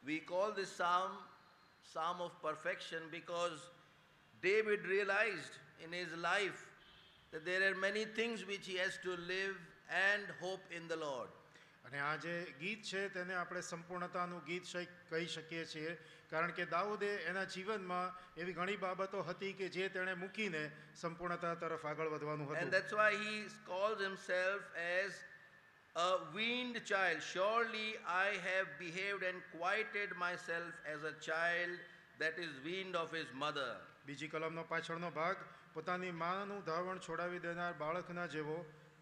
We call this Psalm of perfection because David realized in his life that there are many things which he has to live and hope in the Lord. અને આ જે ગીત છે તેને આપણે સંપૂર્ણતાનું ગીત કહી શકીએ છીએ, કારણ કે દાઉદે એના જીવનમાં એવી ઘણી બાબતો હતી કે જે તેણે મૂકીને સંપૂર્ણતા તરફ આગળ વધવાનું હતું. And that's why he calls himself as a weaned child. Surely I have behaved and quieted myself as a child that is weaned of his mother. બીજી કલમનો પાછળનો ભાગ, પોતાની માનું ધાવણ છોડાવી દેનાર બાળકના જેવો,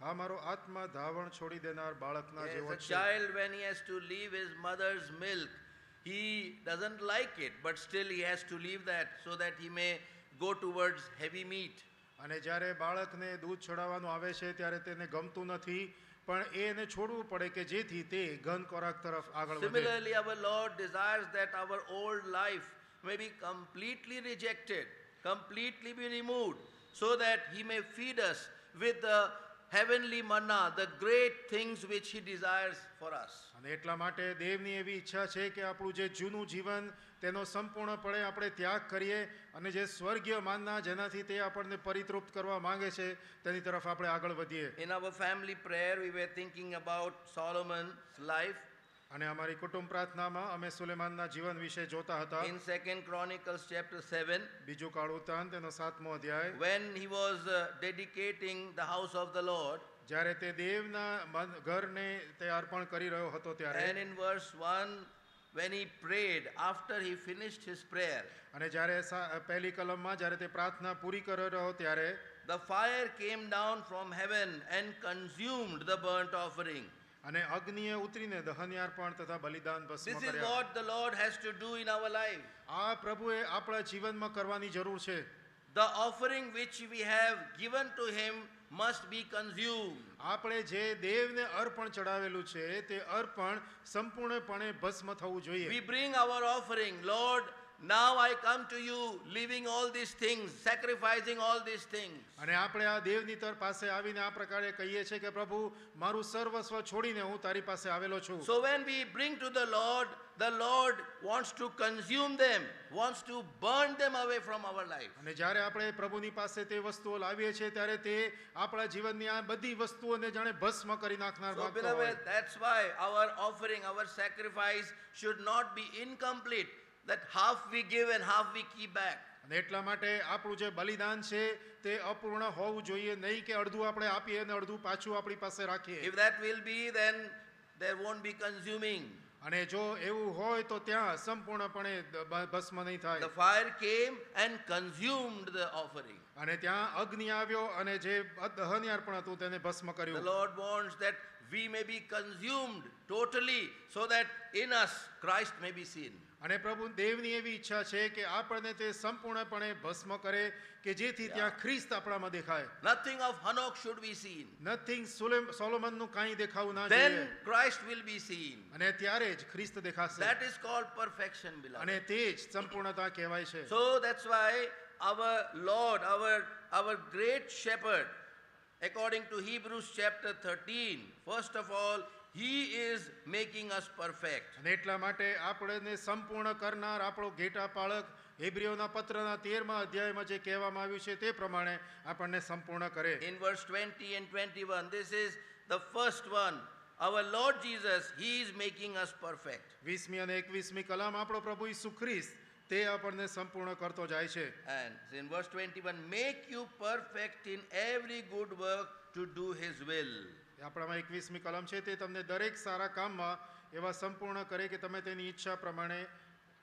આ મારો આત્મા ધાવણ છોડી દેનાર બાળકના જેવો As a child, when he has to leave his mother's milk, he doesn't like it, but still he has to leave that so that he may go towards heavy meat. અને જ્યારે બાળકને દૂધ છોડાવવાનું આવે છે ત્યારે તેને ગમતું નથી, પણ એને છોડવું પડે કે જેથી તે ઘન ખોરાક તરફ આગળ વધે. Similarly, our Lord desires that our old life may be completely rejected, completely be removed, so that he may feed us with the heavenly manna, the great things which he desires for us. અને એટલા માટે દેવની એવી ઈચ્છા છે કે આપણું જે જૂનું જીવન તેનો સંપૂર્ણપણે આપણે ત્યાગ કરીએ અને જે સ્વર્ગીય માનના જેનાથી તે આપણને પરિતૃપ્ત કરવા માંગે છે તેની તરફ આપણે આગળ વધીએ. In our family prayer, we were thinking about Solomon's life. અને અમારી કુટુંબ પ્રાર્થનામાં અમે સુલેમાનના જીવન વિશે જોતા હતા. In 2 Chronicles chapter 7, બીજું કાળ વૃત્તાંત તેનો 7મો અધ્યાય, when he was dedicating the house of the Lord, જ્યારે તે દેવના ઘરને તે અર્પણ કરી રહ્યો હતો ત્યારે, and in verse 1, when he prayed, after he finished his prayer, અને જ્યારે પહેલી કલમમાં જ્યારે તે પ્રાર્થના પૂરી કરી રહ્યો ત્યારે, the fire came down from heaven and consumed the burnt offering. અને અગ્નિએ ઉતરીને દહનયાર્પણ તથા બલિદાન ભસ્મ This is કર્યા. what the Lord has to do in our life. આ પ્રભુએ આપણા જીવનમાં કરવાની જરૂર છે. The offering which we have given to him must be consumed. આપણે જે દેવને અર્પણ ચડાવેલું છે તે અર્પણ સંપૂર્ણપણે ભસ્મ થવું જોઈએ. We bring our offering, Lord, now I come to you, leaving all these things, sacrificing all these things. અને આપણે આ દેવની પાસે આવીને આ પ્રકારે કહીએ છીએ કે પ્રભુ મારું સર્વસ્વ છોડીને હું તારી પાસે આવેલો છું. So when we bring to the Lord wants to consume them, wants to burn them away from our life. અને જ્યારે આપણે પ્રભુની પાસે તે વસ્તુઓ લાવીએ છીએ ત્યારે તે આપણા જીવનની આ બધી વસ્તુઓને જાણે ભસ્મ કરી નાખનાર So માંગતો હોય. beloved, that's why our offering, our sacrifice should not be incomplete, that half we give and half we keep back. અને એટલા માટે આપણું જે બલિદાન છે તે અપૂર્ણ હોવું જોઈએ નહીં કે અડધું આપણે આપીએ અને અડધું પાછું આપણી પાસે રાખીએ. If that will be, then there won't be consuming. અને જો એવું હોય તો ત્યાં સંપૂર્ણપણે ભસ્મ નહીં થાય. The fire came and consumed the offering. અને ત્યાં અગ્નિ આવ્યો અને જે દહનયાર્પણ હતું તેને ભસ્મ The કર્યું. Lord wants that we may be consumed totally, so that in us Christ may be seen. અને પ્રભુ દેવની એવી ઈચ્છા છે કે આપણને તે સંપૂર્ણપણે ભસ્મ કરે કે જેથી ત્યાં ખ્રિસ્ત આપણામાં દેખાય. Nothing of Hanok should be seen. Nothing સોલોમનનું કાંઈ દેખાવું ના જોઈએ. Then Christ will be seen. અને ત્યારે જ ખ્રિસ્ત દેખાશે. That is called perfection, beloved. અને તે જ સંપૂર્ણતા કહેવાય છે. So that's why our Lord, our great shepherd, according to Hebrews chapter 13, first of all, he is making us perfect. અને એટલા માટે આપણને સંપૂર્ણ કરનાર આપણો ઘેટા પાળક હેબ્રીઓના પત્રના 13મા અધ્યાયમાં જે કહેવામાં આવ્યું છે તે પ્રમાણે આપણને સંપૂર્ણ કરે. In verse 20 and 21, this is the first one. Our Lord Jesus, he is making us perfect. 20મી અને 21મી કલમ આપણો પ્રભુ ઈસુ ખ્રિસ્ત તે આપણને સંપૂર્ણ કરતો જાય છે. And in verse 21, make you perfect in every good work to do his will. આપણામાં 21મી કલમ છે તે તમને દરેક સારા કામમાં એવા સંપૂર્ણ કરે કે તમે તેની ઈચ્છા પ્રમાણે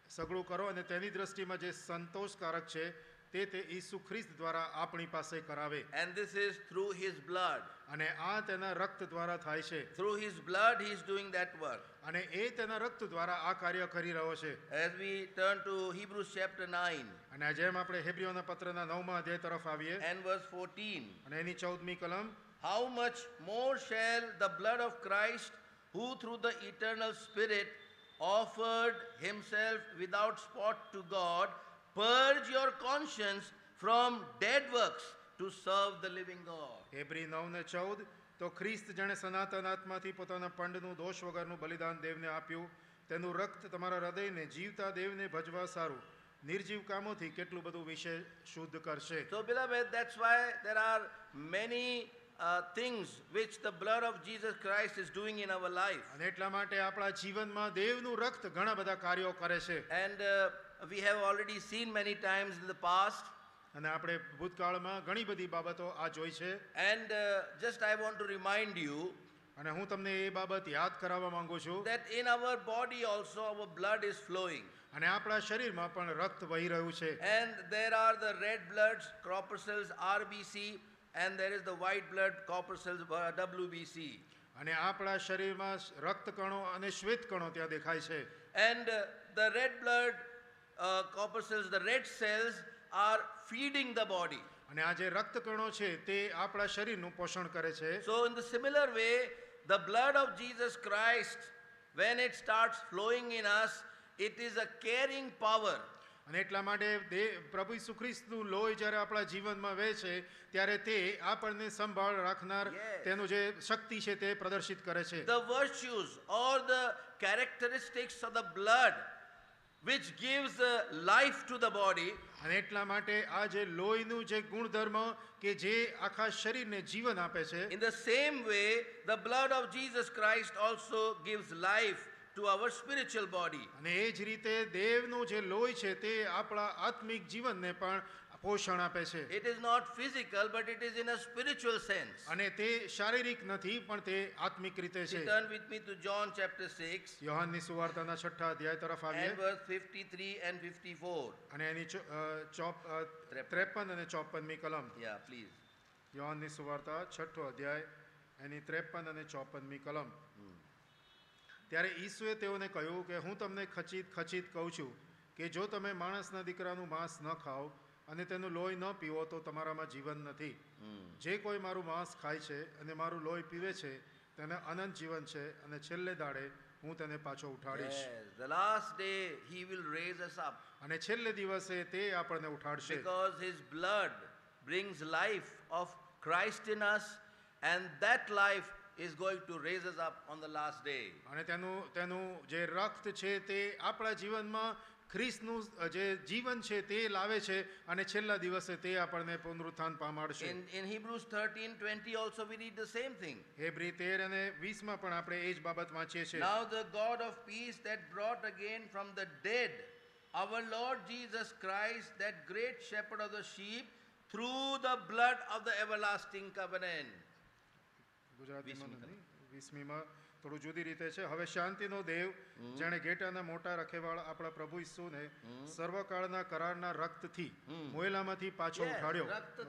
સગળું કરો અને તેની દ્રષ્ટિમાં જે સંતોષકારક છે તે ઈસુ ખ્રિસ્ત દ્વારા આપણી પાસે કરાવે. And this is through his blood. અને આ તેના રક્ત દ્વારા થાય છે. Through his blood he is doing that work. અને એ તેના રક્ત દ્વારા આ કાર્ય કરી રહ્યો છે. As we turn to Hebrews chapter 9 અને જેમ આપણે હેબ્રીઓના પત્રના 9મા અધ્યાય તરફ આવીએ and verse 14, અને એની 14મી કલમ, how much more shall the blood of Christ, who through the eternal Spirit offered himself without spot to God, purge your conscience from dead works to serve the living God. હેબ્રી 9:14, તો ખ્રિસ્ત જેણે સનાતન આત્માથી પોતાના પંડનું દોષ વગરનું બલિદાન દેવને આપ્યું તેનું રક્ત તમારા હૃદયને જીવતા દેવને ભજવા સારું નિર્જીવ કામોથી કેટલું બધું વિશે શુદ્ધ કરશે. So, beloved, that's why there are many things which the blood of Jesus Christ is doing in our life. અને એટલા માટે આપણા જીવનમાં દેવનું રક્ત ઘણા બધા કાર્યો કરે છે. And we have already seen many times in the past. અને આપણે ભૂતકાળમાં ઘણી બધી બાબતો આ જોઈ છે. And just I want to remind you અને હું તમને એ બાબત યાદ કરાવવા માંગુ છું that in our body also our blood is flowing. અને આપણા શરીરમાં પણ રક્ત વહી રહ્યું છે. And there are the red bloods, corpuscles, RBC, and there is the white blood, corpuscles, WBC. અને આપણા શરીરમાં રક્તકણો અને શ્વેતકણો ત્યાં દેખાય છે. And the red blood corpuscles, the red cells are feeding the body. અને આ જે રક્તકણો છે તે આપણા શરીરનું પોષણ કરે છે. So in the similar way, the blood of Jesus Christ, when it starts flowing in us, it is a caring power. અને એટલા માટે પ્રભુ ઈસુ ખ્રિસ્તનું લોહી જ્યારે આપણા જીવનમાં વહે ત્યારે તે આપણને સંભાળ રાખનાર Yes. તેનું જે શક્તિ છે તે પ્રદર્શિત કરે છે. The virtues or the characteristics of the blood which gives life to the body, અને એટલા માટે આ જે લોહીનું જે ગુણધર્મ કે જે આખા શરીરને જીવન આપે છે in the same way, the blood of Jesus Christ also gives life to our spiritual body. અને એ જ રીતે દેવનું જે લોહી છે તે આપણા આત્મિક જીવનને પણ પોષણ આપે છે. It is not physical, but it is in a spiritual sense. અને તે શારીરિક નથી પણ તે આત્મિક રીતે છે. Turn with me to John chapter 6 યોહાનની સુવાર્તાના 6 અધ્યાય તરફ આવીએ and verse 53 and 54. અને એની 53 અને 54મી કલમ. Yeah, please. યોહાનની સુવાર્તા 6 અધ્યાય એની 53 અને 54મી કલમ. ત્યારે ઈસુએ તેઓને કહ્યું કે હું તમને ખચિત ખચિત કહું છું કે જો તમે માણસના દીકરાનું માંસ ન ખાઓ અને તેનું લોહી ન પીવો તો તમારામાં જીવન નથી. જે કોઈ મારું માંસ ખાય છે અને મારું લોહી પીવે છે તેને અનંત જીવન છે અને છેલ્લે દાડે હું તેને પાછો ઉઠાડીશ. Yes, the last day he will raise us up અને છેલ્લે દિવસે તે આપણને ઉઠાડશે. because his blood brings life of Christ in us, and that life is going to raise us up on the last day. અને તેનું જે રક્ત છે તે આપણા જીવનમાં ખ્રિસ્તનું જે જીવન છે તે લાવે છે અને છેલ્લા દિવસે તે આપણને પુનરુત્થાન પામાડશે. In Hebrews 13:20 also we read the same thing. હેબ્રી 13 અને 20માં પણ આપણે એ જ બાબત વાંચીએ છીએ. Now the God of peace that brought again from the dead our Lord Jesus Christ, that great shepherd of the sheep, through the blood of the everlasting covenant. ગુજરાતીમાં નથી, 20મીમાં થોડું જુદી રીતે છે. હવે શાંતિનો દેવ જેણે ઘેટાના મોટા રખેવાળ આપણા પ્રભુ ઈસુને સર્વકાળના કરારના રક્તથી મોયલામાંથી પાછો ઉઠાડ્યો.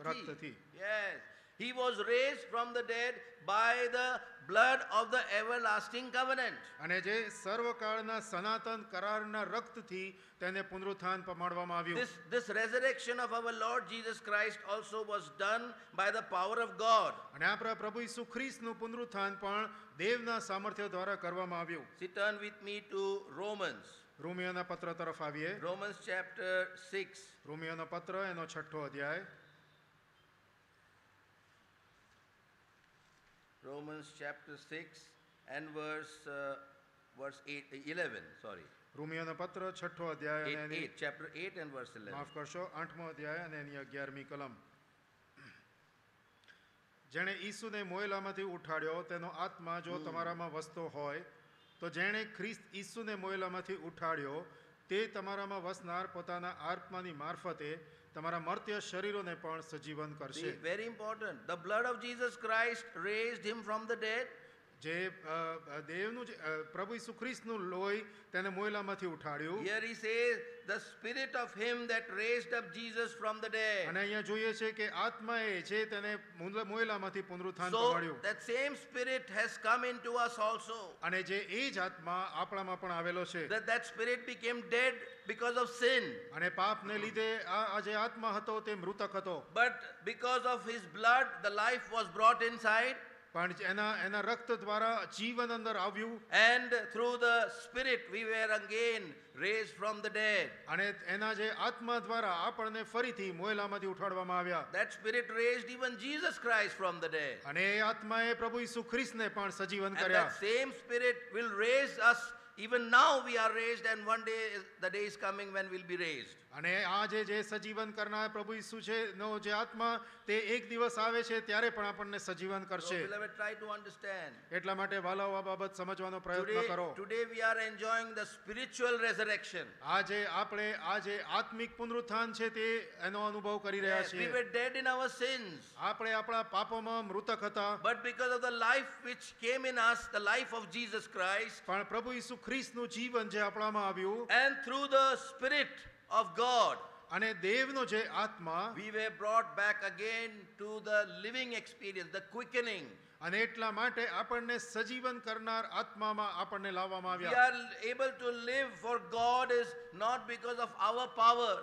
રક્તથી. Yes, he was raised from the dead by the blood of the everlasting covenant. અને જે સર્વકાળના સનાતન કરારના રક્તથી તેને પુનરુત્થાન પામાડવામાં આવ્યું. This resurrection of our Lord Jesus Christ also was done by the power of God. અને આપણા પ્રભુ ઈસુ ખ્રિસ્તનું પુનરુત્થાન પણ દેવના સામર્થ્ય દ્વારા કરવામાં આવ્યું. See, turn with me to Romans. રોમિયોના પત્ર તરફ આવીએ. Romans chapter 6. રોમિયોનો પત્ર એનો 6 અધ્યાય. Romans chapter 6 and verse 11, sorry. રોમિયોનો પત્ર 6 અધ્યાય અને એની Chapter 8 and verse 11. માફ કરશો 8મો અધ્યાય અને એની 11મી કલમ. જેણે ઈસુને મોયલામાંથી ઉઠાડ્યો તેનો આત્મા જો તમારામાં વસતો હોય તો જેણે ખ્રિસ્ત ઈસુને મોયલામાંથી ઉઠાડ્યો તે તમારામાં વસનાર પોતાના આત્માની મારફતે તમારા મર્ત્ય શરીરોને પણ સજીવન કરશે. Very important. The blood of Jesus Christ raised him from the dead. જે દેવનું પ્રભુ ઈસુ ખ્રિસ્તનું લોહી તેને મોયલામાંથી ઉઠાડ્યું. Here he says the spirit of him that raised up Jesus from the dead. અને અહીંયા જોઈએ છે કે આત્માએ છે તેને મોયલામાંથી પુનરુત્થાન So પામાડ્યું. that same spirit has come into us also. અને જે એ જ આત્મા આપણામાં પણ આવેલો છે. That spirit became dead because of sin. અને પાપને લીધે આ જે આત્મા હતો તે મૃતક હતો. But because of his blood the life was brought inside. પણ એના રક્ત દ્વારા જીવન અંદર આવ્યું. And through the spirit we were again raised from the dead. અને એના જે આત્મા દ્વારા આપણને ફરીથી મોયલામાંથી ઉઠાડવામાં આવ્યા. That spirit raised even Jesus Christ from the dead. અને એ આત્માએ પ્રભુ ઈસુ ખ્રિસ્તને પણ સજીવન And કર્યા. that same spirit will raise us even now we are raised, and one day the day is coming when we'll be raised. અને આ જે સજીવન કરનાર પ્રભુ ઈસુ છે નો જે આત્મા તે એક દિવસ આવે છે ત્યારે પણ આપણને સજીવન So, કરશે. beloved, try to understand. એટલા માટે વાલાઓ આ બાબત સમજવાનો પ્રયત્ન કરો. Today we are enjoying the spiritual resurrection. આજે આપણે આ જે આત્મિક પુનરુત્થાન છે તે એનો અનુભવ કરી રહ્યા Yes, we છીએ. were dead in our sins. આપણે આપણા પાપોમાં મૃતક હતા, But because of the life which came in us, the life of Jesus Christ, પણ પ્રભુ ઈસુ ખ્રિસ્તનું જીવન જે આપણામાં આવ્યું and through the Spirit of God, અને દેવનો જે આત્મા, we were brought back again to the living experience, the quickening. અને એટલા માટે આપણને સજીવન કરનાર આત્મામાં આપણને લાવવામાં We આવ્યા. are able to live for God is not because of our power.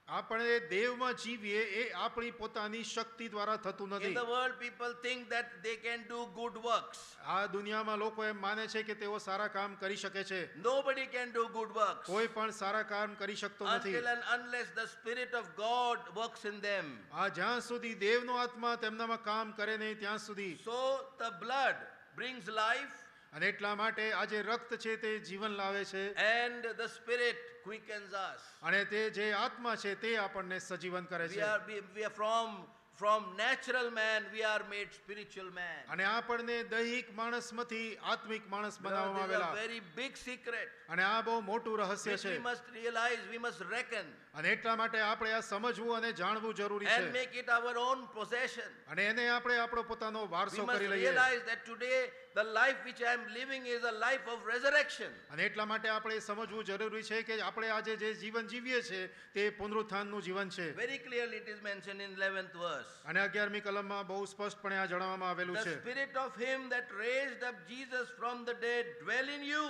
આપણે દેવમાં જીવીએ એ આપણી પોતાની શક્તિ દ્વારા થતું In નથી. the world, people think that they can do good works. આ દુનિયામાં લોકો એમ માને છે કે તેઓ સારા કામ કરી શકે છે. Nobody can do good works કોઈ પણ સારા કામ કરી શકતો નથી. until and unless the Spirit of God works in them. આ જ્યાં સુધી દેવનો આત્મા તેમનામાં કામ કરે નહીં ત્યાં સુધી. So the blood brings life, અને એટલા માટે આ જે રક્ત છે તે જીવન લાવે છે, and the Spirit quickens us. અને તે જે આત્મા છે તે આપણને સજીવન કરે We છે. are from natural man, we are made spiritual man. અને આપણને દૈહિક માણસમાંથી આત્મિક માણસ Beloved, બનાવવામાં this is આવેલા. a very big secret અને આ બહુ મોટું રહસ્ય which છે. we must realize, we must reckon, અને એટલા માટે આપણે આ સમજવું અને જાણવું જરૂરી and છે. make it our own possession. અને એને આપણે આપણો પોતાનો We વારસો must કરી લઈએ. realize that today the life which I am living is a life of resurrection. અને એટલા માટે આપણે સમજવું જરૂરી છે કે આપણે આજે જે જીવન જીવીએ છીએ તે પુનરુત્થાનનું જીવન છે. Very clearly it is mentioned in 11th verse. અને 11મી કલમમાં બહુ સ્પષ્ટપણે આ જણાવવામાં આવેલું The છે. Spirit of him that raised up Jesus from the dead dwell in you.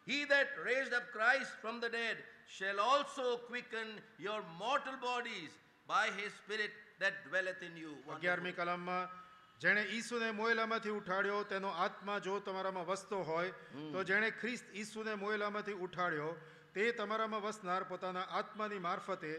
He that raised up Christ from the dead shall also quicken your mortal bodies by his Spirit that dwelleth in you. 11મી કલમમાં જેણે ઈસુને મોયેલામાંથી ઉઠાડ્યો તેનો આત્મા જો તમારામાં વસતો હોય તો જેણે ખ્રિસ્ત ઈસુને મોયેલામાંથી ઉઠાડ્યો તે તમારામાં વસનાર પોતાના આત્માની મારફતે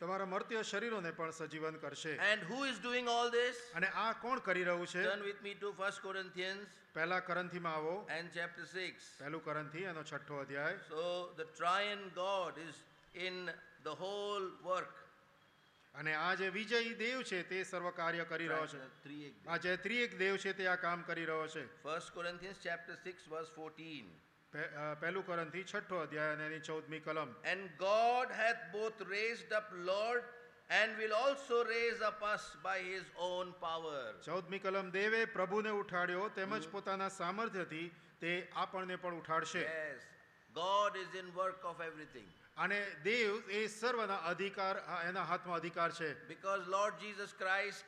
તમારા મર્ત્ય શરીરોને પણ સજીવન કરશે. And who is doing all this? અને આ કોણ કરી રહ્યું છે? Turn with me to 1 Corinthians પહેલા કરંથીમાં આવો. and chapter 6. પહેલું કરંથી એનો 6ઠો અધ્યાય. So the triune God is in the whole work. અને આ જે વિજયી દેવ છે તે સર્વ કાર્ય કરી રહ્યો છે. આ જે ત્રિએક દેવ છે તે આ કામ કરી રહ્યો છે. 1 Corinthians chapter 6 verse 14. પહેલું કરંથી 6ઠો અધ્યાય અને એની 14મી કલમ. And God hath both raised up Lord and will also raise up us by his own power. 14મી કલમ દેવે પ્રભુને ઉઠાડ્યો તેમજ પોતાના સામર્થ્યથી તે આપણને પણ ઉઠાડશે. Yes, God is in work of everything. અને દેવ એ સર્વના અધિકાર એના હાથમાં અધિકાર છે. Because Lord Jesus Christ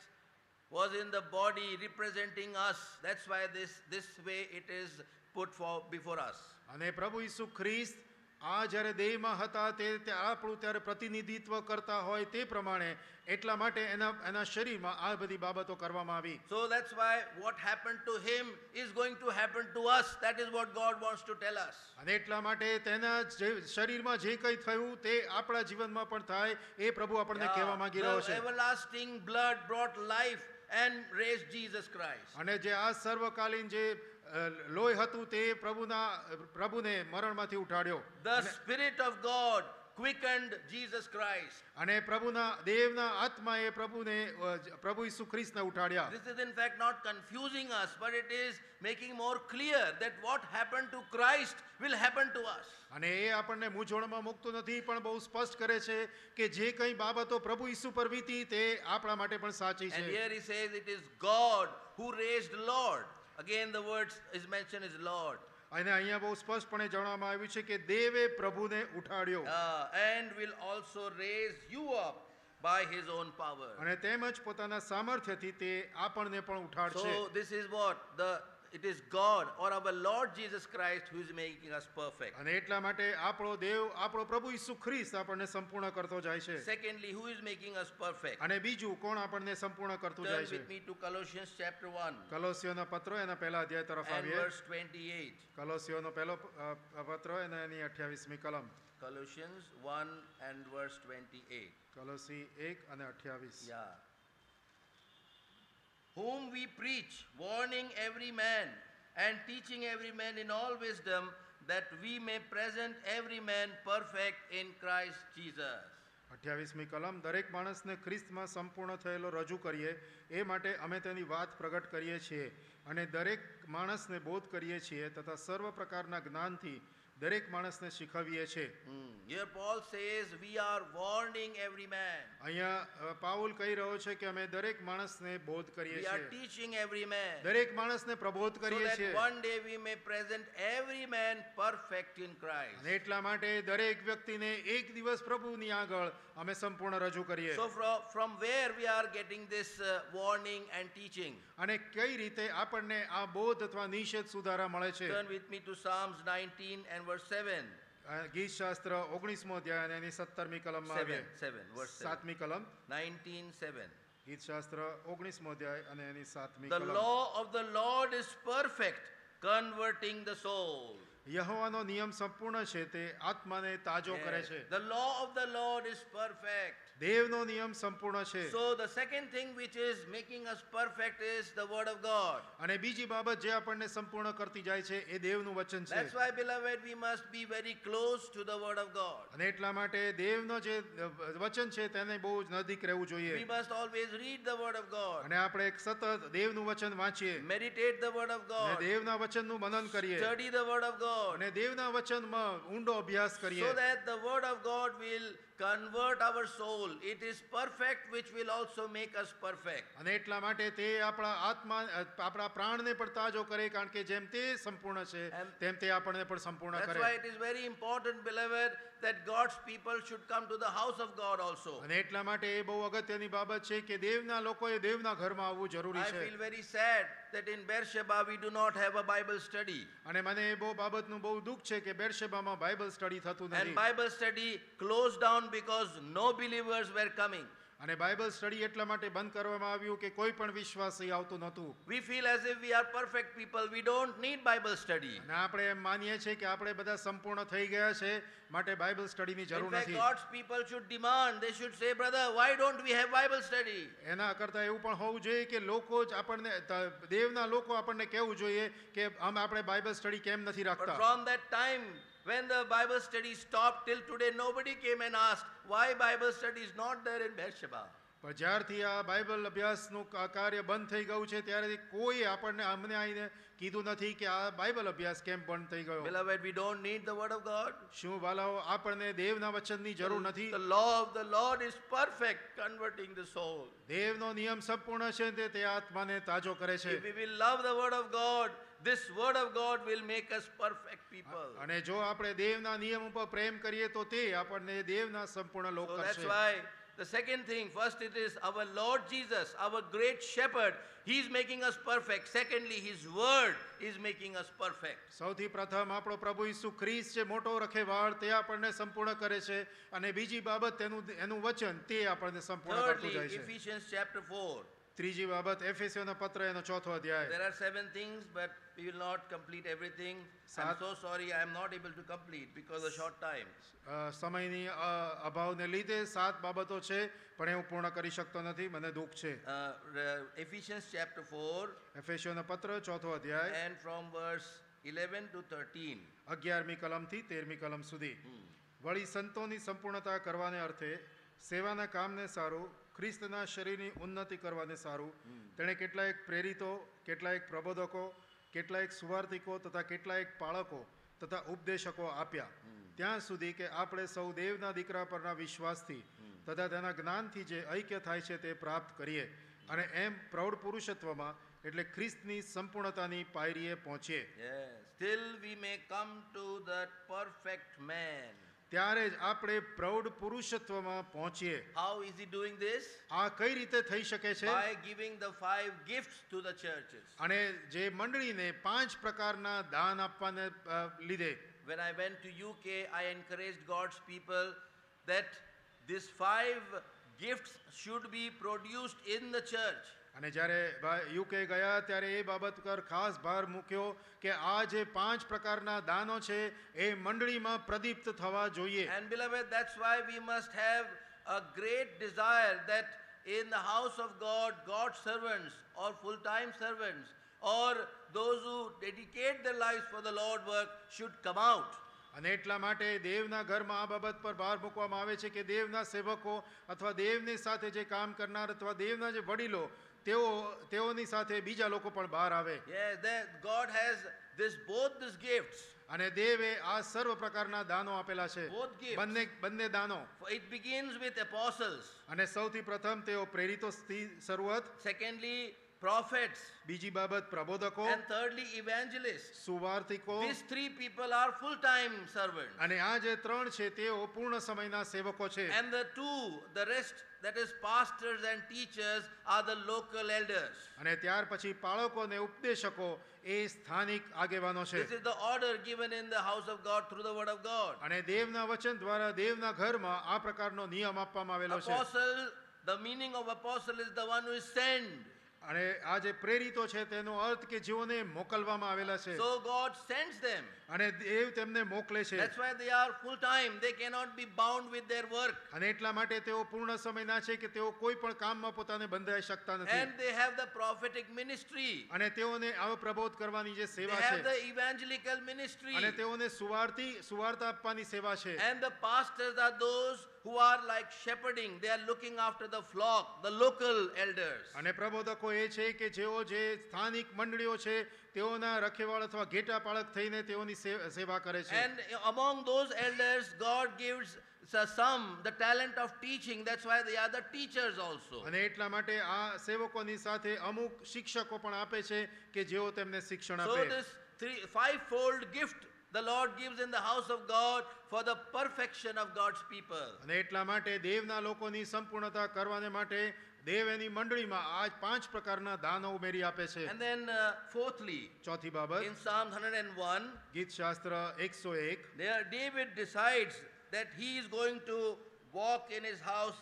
was in the body representing us. That's why this way it is put before us. અને પ્રભુ ઈસુ ખ્રિસ્ત આ જ્યારે દેહમાં હતા તે આપણું ત્યારે પ્રતિનિધિત્વ કરતા હોય તે પ્રમાણે એટલા માટે એના શરીરમાં આ બધી બાબતો કરવામાં આવી. So that's why what happened to him is going to happen to us. That is what God wants to tell us. અને એટલા માટે તેના શરીરમાં જે કંઈ થયું તે આપણા જીવનમાં પણ થાય એ પ્રભુ આપણને કહેવા માંગી રહ્યો The છે. everlasting blood brought life and raised Jesus Christ. અને જે આ સર્વકાલીન જે લોહી હતું તે પ્રભુને મરણમાંથી ઉઠાડ્યો. The Spirit of God quickened Jesus Christ. અને પ્રભુના દેવના આત્માએ પ્રભુ ઈસુ ખ્રિસ્તને ઉઠાડ્યા. This is in fact not confusing us, but it is making more clear that what happened to Christ will happen to us. અને એ આપણને મૂંઝવણમાં મૂકતું નથી પણ બહુ સ્પષ્ટ કરે છે કે જે કંઈ બાબતો પ્રભુ ઈસુ પર વીતી તે આપણા માટે પણ સાચી And છે. here he says it is God who raised Lord. Again the word is mentioned as Lord. અને અહીંયા બહુ સ્પષ્ટપણે જણાવવામાં આવ્યું છે કે દેવે પ્રભુને ઉઠાડ્યો And will also raise you up by his own power. અને તેમજ પોતાના સામર્થ્યથી તે આપણને પણ ઉઠાડશે. So this is what it is God or our Lord Jesus Christ who is making us perfect. અને એટલા માટે આપણો દેવ આપણો પ્રભુ ઈસુ ખ્રિસ્ત આપણને સંપૂર્ણ કરતો જાય છે. Secondly, who is making us perfect? અને બીજું કોણ આપણને સંપૂર્ણ કરતું Turn જાય છે? with me to Colossians chapter 1 કલોસીઓનો પત્ર એના પહેલા અધ્યાય તરફ and આવીએ. verse 28. કલોસીઓનો પહેલો પત્ર અને એની 28મી કલમ. Colossians 1 and verse 28. કલોસી 1 અને 28. Yeah. Whom we preach, warning every man and teaching every man in all wisdom, that we may present every man perfect in Christ Jesus. 28મી કલમ, દરેક માણસને ખ્રિસ્તમાં સંપૂર્ણ થયેલો રજૂ કરીએ એ માટે અમે તેની વાત પ્રગટ કરીએ છીએ અને દરેક માણસને બોધ કરીએ છીએ તથા સર્વ પ્રકારના જ્ઞાનથી દરેક માણસને શીખવીએ છીએ. Here Paul says we are warning every man. અહીંયા પાઉલ કહી રહ્યો છે કે અમે દરેક માણસને બોધ કરીએ We are છીએ, teaching every man. દરેક માણસને પ્રબોધ So કરીએ that છીએ one day we may present every man perfect in Christ. અને એટલા માટે દરેક વ્યક્તિને એક દિવસ પ્રભુની આગળ અમે સંપૂર્ણ રજૂ કરીએ. So from where we are getting this warning and teaching? અને કઈ રીતે આપણને આ બોધ અથવા નિષેધ સુધારા મળે છે? Turn with me to Psalms 19 and verse 7. ગીત શાસ્ત્ર 19મો અધ્યાય અને એની 17મી કલમમાં આવીએ. 7, verse 7. 7મી કલમ, 19:7. ગીત શાસ્ત્ર 19મો અધ્યાય અને એની 7મી The કલમ. law of the Lord is perfect, converting the soul. યહોવાનો નિયમ સંપૂર્ણ છે, તે આત્માને તાજો કરે Yes. છે. The law of the Lord is perfect. દેવનો નિયમ સંપૂર્ણ છે. So the second thing which is making us perfect is the word of God. અને બીજી બાબત જે આપણને સંપૂર્ણ કરતી જાય છે એ દેવનું વચન છે. That's why, beloved, we must be very close to the word of God. અને એટલા માટે દેવનો જે વચન છે તેને બહુ જ નજીક રહેવું જોઈએ. We must always read the word of God, અને આપણે એક સતત દેવનું વચન વાંચીએ meditate the word of અને God, દેવના વચનનું મનન કરીએ study the word of God, અને દેવના વચનમાં ઊંડો અભ્યાસ કરીએ so that the word of God will convert our soul. It is perfect, which will also make us perfect. અને એટલા માટે તે આપણા આત્મા આપણા પ્રાણને પણ તાજો કરે, કારણ કે જેમ તે સંપૂર્ણ છે And તેમ તે આપણને પણ સંપૂર્ણ That's કરે. why it is very important, beloved, that God's people should come to the house of God also. અને એટલા માટે એ બહુ અગત્યની બાબત છે કે દેવના લોકોએ દેવના ઘરમાં આવવું જરૂરી I છે. feel very sad that in Beersheba we do not have a Bible study. અને મને એ બહુ બાબતનું બહુ દુઃખ છે કે બેરશેબામાં બાઇબલ સ્ટડી થતું And નથી Bible study closed down because no believers were coming. અને બાઇબલ સ્ટડી એટલા માટે બંધ કરવામાં આવ્યું કે કોઈ પણ વિશ્વાસી આવતું નહોતું. We feel as if we are perfect people. We don't need Bible study. અને આપણે એમ માનીએ છીએ કે આપણે બધા સંપૂર્ણ થઈ ગયા છે, માટે બાઇબલ સ્ટડીની In જરૂર fact, નથી. God's people should demand, they should say, brother, why don't we have Bible study? એના કરતાં એવું પણ હોવું જોઈએ કે લોકો જ આપણને દેવના લોકો આપણને કહેવું જોઈએ કે આપણે બાઇબલ સ્ટડી કેમ નથી But રાખતા. from that time, when the Bible study stopped till today, nobody came and asked why Bible study is not there in Beersheba. પણ જ્યારથી આ બાઇબલ અભ્યાસનું કાર્ય બંધ થઈ ગયું છે ત્યારથી કોઈ આપણને અમને આવીને કીધું નથી કે આ બાઇબલ અભ્યાસ કેમ બંધ થઈ ગયો. Beloved, we don't need the word of God. શું વાલાઓ આપણને દેવના વચનની જરૂર નથી? The law of the Lord is perfect, converting the soul. દેવનો નિયમ સંપૂર્ણ છે તે આત્માને તાજો કરે છે. If we will love the word of God, this word of God will make us perfect people. અને જો આપણે દેવના નિયમ ઉપર પ્રેમ કરીએ તો તે આપણને દેવના સંપૂર્ણ લોક So that's કરશે. why the second thing, first it is our Lord Jesus, our great shepherd. He is making us perfect. Secondly, his word is making us perfect. સૌથી પ્રથમ આપણો પ્રભુ ઈસુ ખ્રિસ્ત છે, મોટો રખેવાળ, તે આપણને સંપૂર્ણ કરે છે. અને બીજી બાબત એનું વચન તે આપણને સંપૂર્ણ કરતું Thirdly, જાય છે. Ephesians chapter 4. ત્રીજી બાબત એફેસીઓના પત્ર એનો 4થો અધ્યાય. There are 7 things, but we will not complete everything. I'm સાત- so sorry, I am not able to complete because of short time. સમયની અભાવને લીધે 7 બાબતો છે પણ એ હું પૂર્ણ કરી શકતો નથી, મને દુઃખ છે. Ephesians chapter 4 એફેસીઓના પત્ર 4થો અધ્યાય and from verse 11 to 13. 11મી કલમથી 13મી કલમ સુધી. વળી સંતોની સંપૂર્ણતા કરવાને અર્થે સેવાના કામને સારું, ખ્રિસ્તના શરીરની ઉન્નતિ કરવાને સારું તેણે કેટલાક પ્રેરિતો, કેટલાક પ્રબોધકો, કેટલાક સુવાર્તિકો તથા કેટલાક પાળકો તથા ઉપદેશકો આપ્યા, ત્યાં સુધી કે આપણે સૌ દેવના દીકરા પરના વિશ્વાસથી તથા તેના જ્ઞાનથી જે ઐક્ય થાય છે તે પ્રાપ્ત કરીએ અને એમ પ્રૌઢ પુરુષત્વમાં એટલે ખ્રિસ્તની સંપૂર્ણતાની પાયરીએ પહોંચીએ. Yes, till we may come to that perfect man. ત્યારે જ આપણે પ્રૌઢ પુરુષત્વમાં પહોંચીએ. How is he doing this? આ કઈ રીતે થઈ શકે છે? By giving the 5 gifts to the churches. અને જે મંડળીને 5 પ્રકારના દાન આપવાને લીધે. When I went to UK, I encouraged God's people that these 5 gifts should be produced in the church. અને જ્યારે યુકે ગયા ત્યારે એ બાબત પર ખાસ ભાર મૂક્યો કે આ જે 5 પ્રકારના દાનો છે એ મંડળીમાં પ્રદીપ્ત થવા જોઈએ. And beloved, that's why we must have a great desire that in the house of God, God's servants or full-time servants or those who dedicate their lives for the Lord work should come out. અને એટલા માટે દેવના ઘરમાં આ બાબત પર ભાર મૂકવામાં આવે છે કે દેવના સેવકો અથવા દેવની સાથે જે કામ કરનાર અથવા દેવના જે વડીલો તેઓની સાથે બીજા લોકો પણ બહાર આવે. Yeah, God has both these gifts. અને દેવે આ સર્વ પ્રકારના દાનો આપેલા છે. Both gifts. બંને દાનો. It begins with apostles. અને સૌથી પ્રથમ તેઓ પ્રેરિતોથી શરૂઆત. Secondly, prophets. બીજી બાબત પ્રબોધકો. And thirdly, evangelists. સુવાર્તિકો. These three people are full-time servants. અને આ જે ત્રણ છે તેઓ પૂર્ણ સમયના સેવકો છે. And the rest, that is pastors and teachers, are the local elders. અને ત્યાર પછી પાળકો ને ઉપદેશકો એ સ્થાનિક આગેવાનો છે. This is the order given in the house of God through the word of God. અને દેવના વચન દ્વારા દેવના ઘરમાં આ પ્રકારનો નિયમ આપવામાં આવેલો છે. Apostle, the meaning of apostle is the one who is sent. અને આ જે પ્રેરિતો છે તેનો અર્થ કે જેઓને મોકલવામાં આવેલા છે. So God sends them. અને દેવ તેમને મોકલે છે. That's why they are full time. They cannot be bound with their work. અને એટલા માટે તેઓ પૂર્ણ સમયના છે કે તેઓ કોઈ પણ કામમાં પોતાને બંધાઈ શકતા નથી. And they have the prophetic ministry. અને તેઓને આવો પ્રબોધ કરવાની જે They સેવા have છે. the evangelical ministry. અને તેઓને સુવાર્તા આપવાની સેવા છે. And the pastors are those who are like shepherding. They are looking after the flock, the local elders. અને પ્રબોધકો એ છે કે જેઓ જે સ્થાનિક મંડળીઓ છે તેઓના રખેવાળ અથવા ઘેટા પાળક થઈને તેઓની સેવા કરે છે. And among those elders, God gives some the talent of teaching. That's why they are the teachers also. અને એટલા માટે આ સેવકોની સાથે અમુક શિક્ષકો પણ આપે છે કે જેઓ તેમને શિક્ષણ So આપે. this fivefold gift the Lord gives in the house of God for the perfection of God's people. અને એટલા માટે દેવના લોકોની સંપૂર્ણતા કરવાને માટે દેવ એની મંડળીમાં આ 5 પ્રકારના દાનો ઉમેરી આપે છે. And then fourthly, ચોથી બાબત, in Psalm 101, ગીતશાસ્ત્ર 101, there David decides that he is going to walk in his house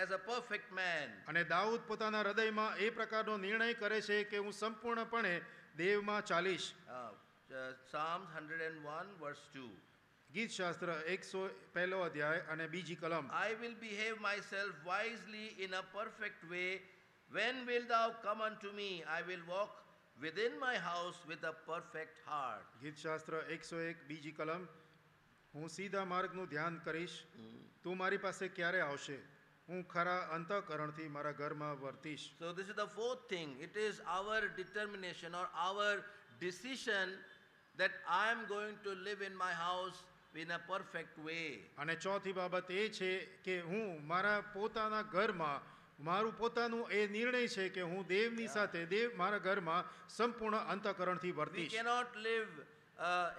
as a perfect man. અને દાઉદ પોતાના હૃદયમાં એ પ્રકારનો નિર્ણય કરે છે કે હું સંપૂર્ણપણે દેવમાં ચાલીશ. Psalms 101 verse 2. ગીતશાસ્ત્ર 101 અધ્યાય અને બીજી કલમ. I will behave myself wisely in a perfect way. When wilt thou come unto me? I will walk within my house with a perfect heart. ગીતશાસ્ત્ર 101 બીજી કલમ. હું સીધા માર્ગનું ધ્યાન કરીશ. તું મારી પાસે ક્યારે આવશે? હું ખરા અંતઃકરણથી મારા ઘરમાં વર્તીશ. So this is the fourth thing. It is our determination or our decision that I am going to live in my house in a perfect way. અને ચોથી બાબત એ છે કે હું મારા પોતાના ઘરમાં મારું પોતાનું એ નિર્ણય છે કે હું દેવની સાથે મારા ઘરમાં સંપૂર્ણ અંતઃકરણથી We વર્તીશ. cannot live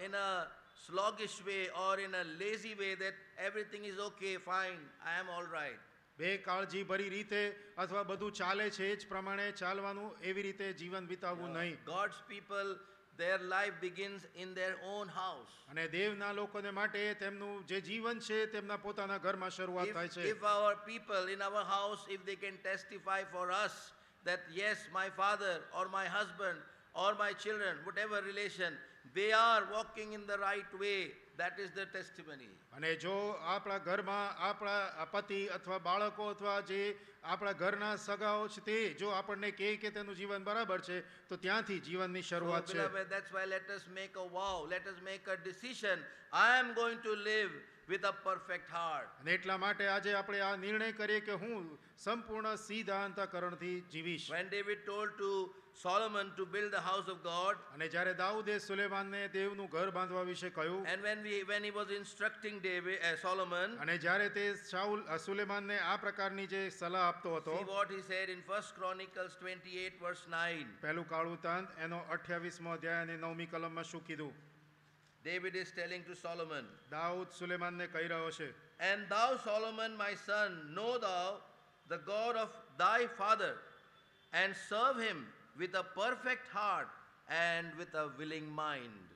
in a sluggish way or in a lazy way that everything is okay, fine, I am all right. બેકાળજી ભરી રીતે અથવા બધું ચાલે છે એ જ પ્રમાણે ચાલવાનું એવી રીતે જીવન વિતાવવું નહીં. God's people, their life begins in their own house. અને દેવના લોકોને માટે તેમનું જે જીવન છે તેમના પોતાના ઘરમાં શરૂઆત થાય છે. If our people in our house, if they can testify for us that yes, my father or my husband or my children, whatever relation, they are walking in the right way, that is the testimony. અને જો આપણા ઘરમાં આપણા પતિ અથવા બાળકો અથવા જે આપણા ઘરના સગાઓ છે તે જો આપણને કહે કે તેનું જીવન બરાબર છે તો ત્યાંથી જીવનની So, શરૂઆત છે. beloved, that's why let us make a vow, let us make a decision. I am going to live with a perfect heart. અને એટલા માટે આજે આપણે આ નિર્ણય કરીએ કે હું સંપૂર્ણ સીધા અંતઃકરણથી જીવીશ. When David told to Solomon to build the house of God, અને જ્યારે દાઉદે સુલેમાનને દેવનું ઘર બાંધવા વિશે કહ્યું and when he was instructing Solomon, અને જ્યારે તે સુલેમાનને આ પ્રકારની જે સલાહ આપતો હતો, see what he said in 1 Chronicles 28 verse 9. પહેલું કાળવૃતાંત એનો 28મો અધ્યાય અને 9મી કલમમાં શું કીધું? David is telling to Solomon, Dawood સુલેમાનને કહી રહ્યો છે, and thou Solomon my son, know thou the God of thy father, and serve him with a perfect heart and with a willing mind.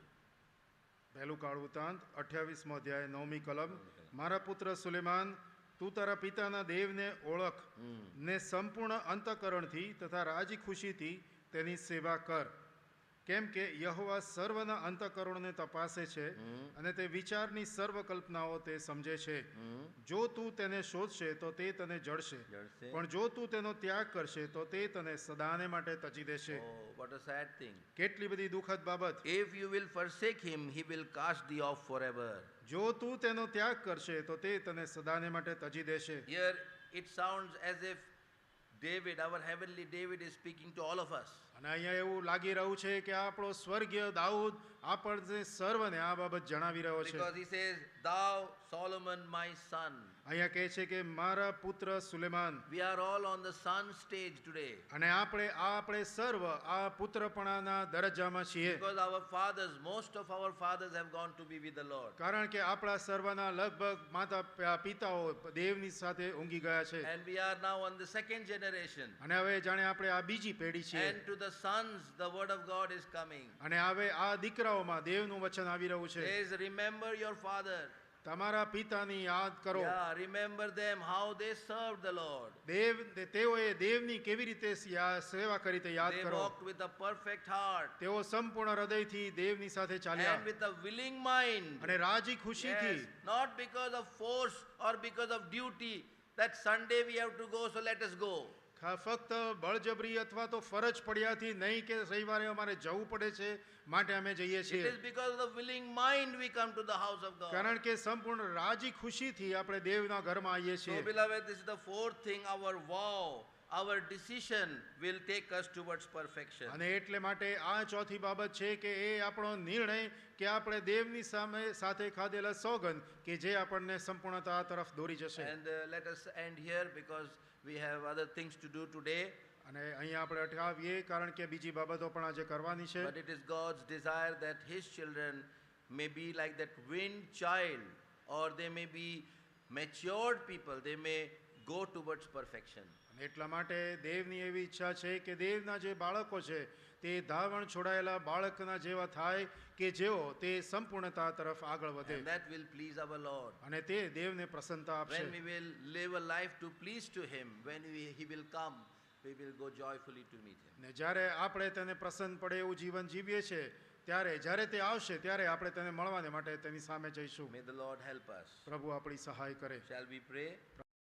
પહેલું કાળવૃતાંત 28મો અધ્યાય 9મી કલમ. મારા પુત્ર સુલેમાન, તું તારા પિતાના દેવને ઓળખ ને સંપૂર્ણ અંતઃકરણથી તથા રાજી ખુશીથી તેની સેવા કર. કેમ કે યહોવા સર્વના અંતઃકરણોને તપાસે છે અને તે વિચારની સર્વ કલ્પનાઓ તે સમજે છે. જો તું તેને શોધશે તો તે તને જડશે, જડશે. પણ જો તું તેનો ત્યાગ કરશે તો તે તને સદાને માટે તજી દેશે. Oh, what a sad thing. કેટલી બધી દુઃખદ બાબત. If you will forsake him, he will cast thee off forever. જો તું તેનો ત્યાગ કરશે તો તે તને સદાને માટે તજી દેશે. Here it sounds as if David, our heavenly David, is speaking to all of us. અને અહીંયા એવું લાગી રહ્યું છે કે આપણો સ્વર્ગીય દાઉદ આપણને સર્વને આ બાબત જણાવી રહ્યો છે. Because he says, Thou, Solomon, my son. અહીંયા કહે છે કે મારા પુત્ર Suleman. We are all on the son stage today. અને આપણે સર્વ આ પુત્રપણાના દરજ્જામાં છીએ. Because our fathers, most of our fathers have gone to be with the Lord. કારણ કે આપણા સર્વના લગભગ માતા પિતાઓ દેવની સાથે ઊંઘી ગયા છે. And we are now on the second generation. અને હવે જાણે આપણે આ બીજી પેઢી છીએ. And to the sons, the word of God is coming. અને હવે આ દીકરાઓમાં દેવનું વચન આવી રહ્યું છે. Says, remember your father. તમારા પિતાની યાદ કરો. Yeah, remember them, how they served the Lord. તેઓએ દેવની કેવી રીતે સેવા કરી તે યાદ They કરો. walked with a perfect heart. તેઓ સંપૂર્ણ હૃદયથી દેવની સાથે ચાલ્યા. And with a willing mind. અને રાજી ખુશીથી. Yes, not because of force or because of duty, that Sunday we have to go, so let us go. ફક્ત બળજબરી અથવા તો ફરજ પડ્યાથી નહીં કે રવિવારે અમારે જવું પડે છે માટે અમે જઈએ It છીએ. is because of the willing mind we come to the house of God. કારણ કે સંપૂર્ણ રાજી ખુશીથી આપણે દેવના ઘરમાં આવીએ So છીએ. beloved, this is the fourth thing, our vow, our decision will take us towards perfection. અને એટલે માટે આ ચોથી બાબત છે કે એ આપણો નિર્ણય કે આપણે દેવની સાથે ખાધેલા સોગંદ કે જે આપણને સંપૂર્ણતા તરફ દોરી જશે. And let us end here because we have other things to do today. અને અહીંયા આપણે અટકાવીએ કારણ કે બીજી બાબતો પણ આજે કરવાની છે. But it is God's desire that his children may be like that wind child, or they may be matured people, they may go towards perfection. અને એટલા માટે દેવની એવી ઈચ્છા છે કે દેવના જે બાળકો છે તે ધાવણ છોડાયેલા બાળકના જેવા થાય કે જેઓ તે સંપૂર્ણતા તરફ આગળ વધે. And that will please our Lord. અને તે દેવને પ્રસન્નતા આપશે. When we will live a life to please to him, when he will come, we will go joyfully to meet him. ને જ્યારે આપણે તેને પ્રસન્ન પડે એવું જીવન જીવીએ છીએ ત્યારે જ્યારે તે આવશે ત્યારે આપણે તેને મળવાને માટે તેની સામે જઈશું. May the Lord help us. પ્રભુ આપણી સહાય કરે. Shall we pray?